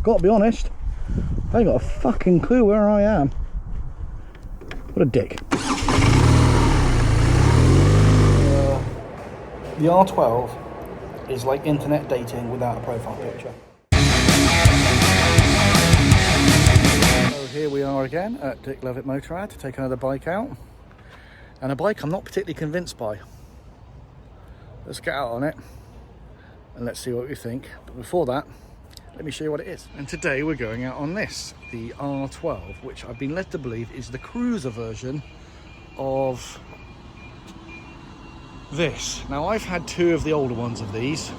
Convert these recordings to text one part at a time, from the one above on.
got to be honest, I ain't got a fucking clue where I am. What a dick. The R12 is like internet dating without a profile picture. So here we are again at Dick Lovett Motorrad to take another bike out. And a bike I'm not particularly convinced by. Let's get out on it and let's see what we think. But before that, let me show you what it is. And today we're going out on this, the R12, which I've been led to believe is the cruiser version of this. Now I've had two of the older ones of these,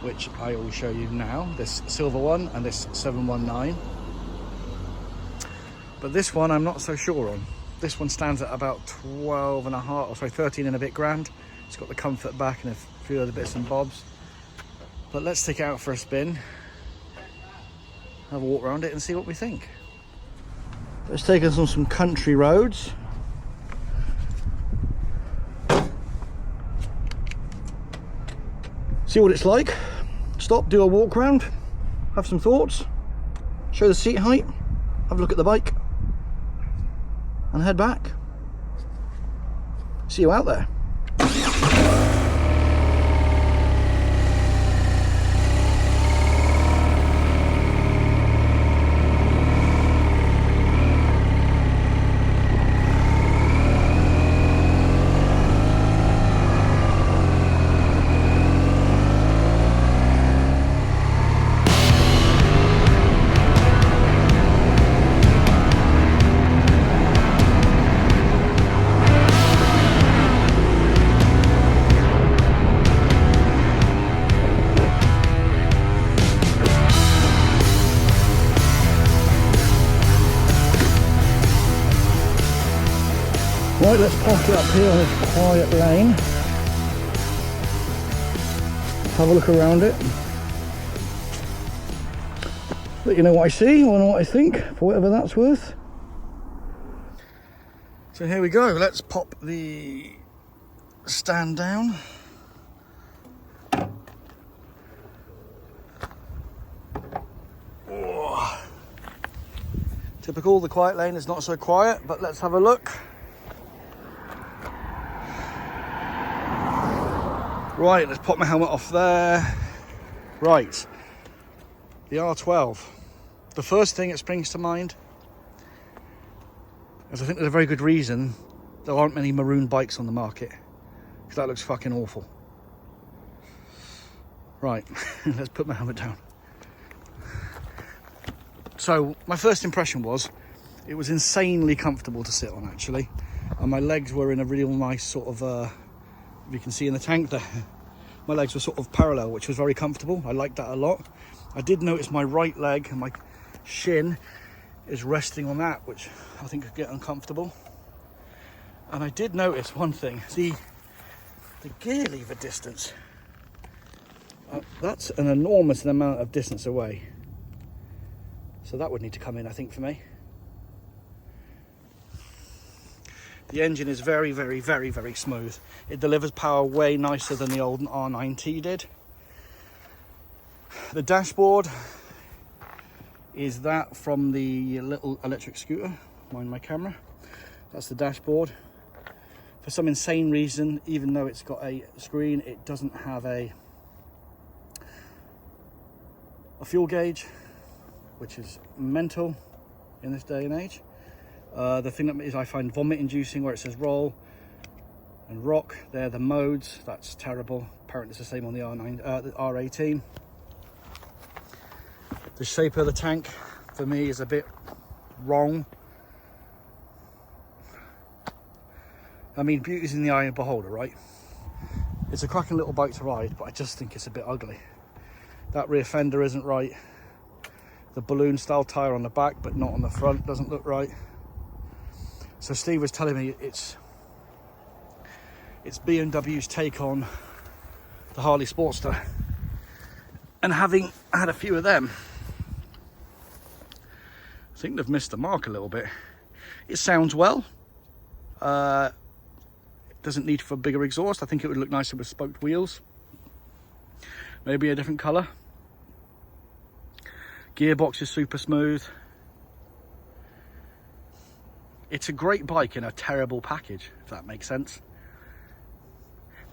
which I will show you now, this silver one and this 719. But this one I'm not so sure on. This one stands at about 12 and a half, or sorry, 13 and a bit grand. It's got the comfort back and a few other bits and bobs. But let's take it out for a spin, have a walk around it and see what we think. Let's take us on some country roads. See what it's like, stop, do a walk round, have some thoughts, show the seat height, have a look at the bike, and head back. See you out there. Right, let's park it up here on this quiet lane. Have a look around it. Let you know what I see or what I think, for whatever that's worth. So here we go, let's pop the stand down. Oh. Typical, the quiet lane is not so quiet, but let's have a look. Right, let's pop my helmet off there. Right, the R12. The first thing that springs to mind, is I think there's a very good reason there aren't many maroon bikes on the market, because that looks fucking awful. Right, let's put my helmet down. So my first impression was, it was insanely comfortable to sit on actually, and my legs were in a real nice sort of, you can see in the tank there, my legs were sort of parallel, which was very comfortable. I liked that a lot. I did notice my right leg and my shin is resting on that, which I think could get uncomfortable. And I did notice one thing, the gear lever distance. That's an enormous amount of distance away. So that would need to come in, I think, for me. The engine is very, very, very, very smooth. It delivers power way nicer than the old R9T did. The dashboard is that from the little electric scooter. Mind my camera. That's the dashboard. For some insane reason, even though it's got a screen, it doesn't have a fuel gauge, which is mental in this day and age. The thing that is I find vomit inducing, where it says roll and rock, they're the modes. That's terrible. Apparently it's the same on the the R18. The shape of the tank for me is a bit wrong. I mean, beauty's in the eye of the beholder, right? It's a cracking little bike to ride, but I just think it's a bit ugly. That rear fender isn't right. The balloon style tyre on the back but not on the front doesn't look right. So Steve was telling me it's BMW's take on the Harley Sportster, and having had a few of them, I think they've missed the mark a little bit. It sounds well. It doesn't need for a bigger exhaust. I think it would look nicer with spoked wheels, maybe a different colour. Gearbox is super smooth. It's a great bike in a terrible package, if that makes sense.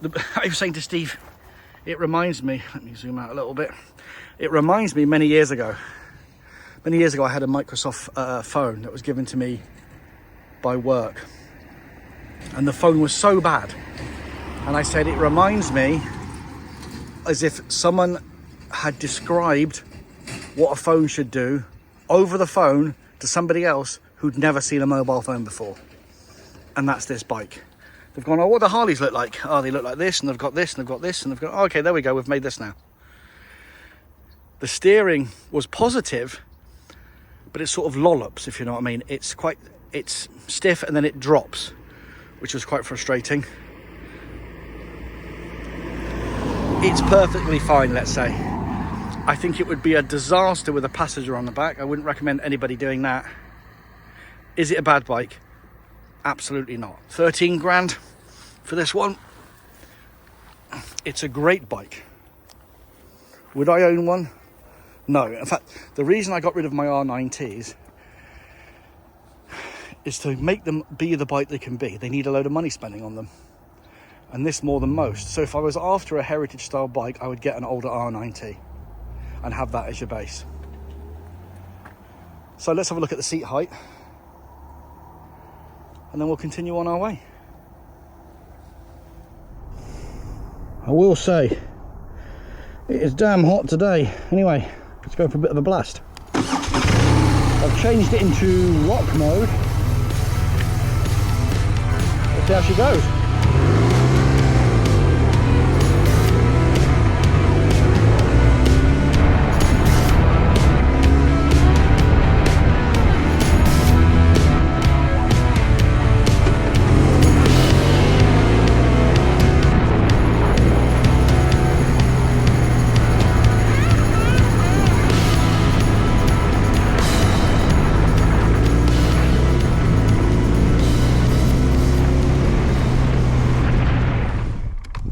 I was saying to Steve, it reminds me, let me zoom out a little bit. It reminds me many years ago I had a Microsoft phone that was given to me by work. And the phone was so bad. And I said, it reminds me as if someone had described what a phone should do over the phone to somebody else who'd never seen a mobile phone before. And that's this bike. They've gone, oh, what do Harleys look like? Oh, they look like this, and they've got this, and they've got this, and they've got, oh, okay, there we go, we've made this now. The steering was positive, but it's sort of lollops, if you know what I mean. It's stiff and then it drops, which was quite frustrating. It's perfectly fine, let's say. I think it would be a disaster with a passenger on the back. I wouldn't recommend anybody doing that. Is it a bad bike? Absolutely not. 13 grand for this one. It's a great bike. Would I own one? No. In fact, the reason I got rid of my R9Ts is to make them be the bike they can be. They need a load of money spending on them. And this more than most. So if I was after a heritage style bike, I would get an older R9T and have that as your base. So let's have a look at the seat height. And then we'll continue on our way. I will say, it is damn hot today. Anyway, let's go for a bit of a blast. I've changed it into rock mode. Let's see how she goes.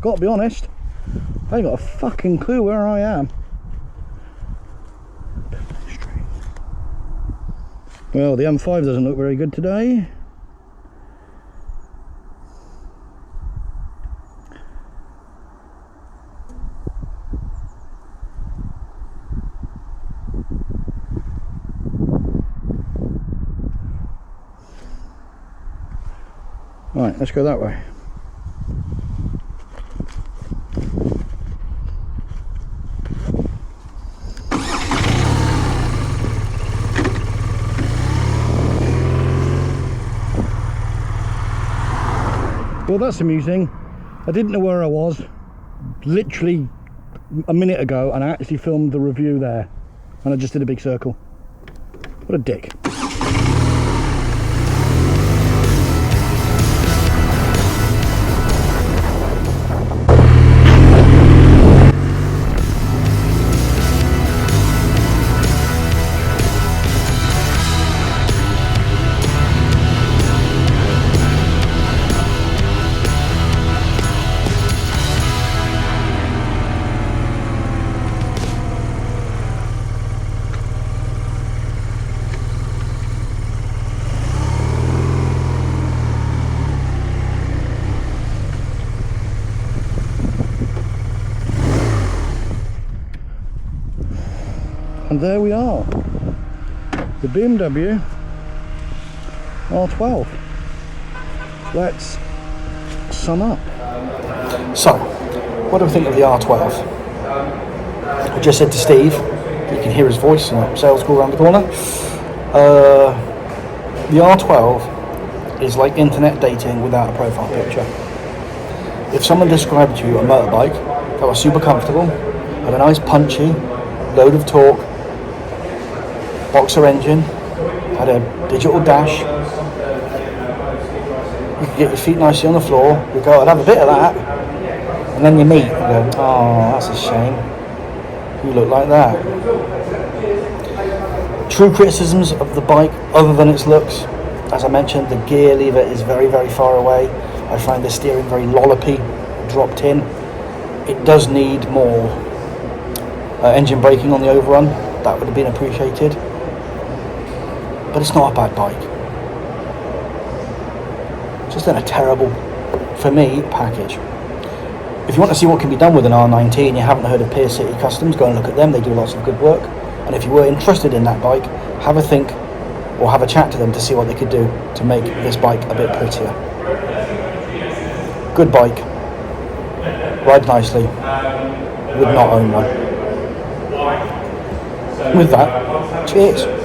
Got to be honest, I ain't got a fucking clue where I am. Well, the M5 doesn't look very good today. Right, let's go that way. Well, that's amusing. I didn't know where I was literally a minute ago, and I actually filmed the review there, and I just did a big circle. What a dick. And there we are, the BMW R12. Let's sum up. So, what do we think of the R12? I just said to Steve, you can hear his voice in a sales call around the corner. The R12 is like internet dating without a profile picture. If someone described to you a motorbike that was super comfortable, had a nice punchy, load of torque, boxer engine, had a digital dash, you could get your feet nicely on the floor, you go, I'd have a bit of that, and then you meet and go, oh, that's a shame, you look like that. True criticisms of the bike, other than its looks, as I mentioned, the gear lever is very, very far away. I find the steering very lollopy, dropped in. It does need more engine braking on the overrun. that would have been appreciated. But it's not a bad bike. Just in a terrible, for me, package. If you want to see what can be done with an R19, you haven't heard of Pierce City Customs, go and look at them. They do lots of good work. And if you were interested in that bike, have a think or have a chat to them to see what they could do to make this bike a bit prettier. Good bike, rides nicely, would not own one. With that, cheers.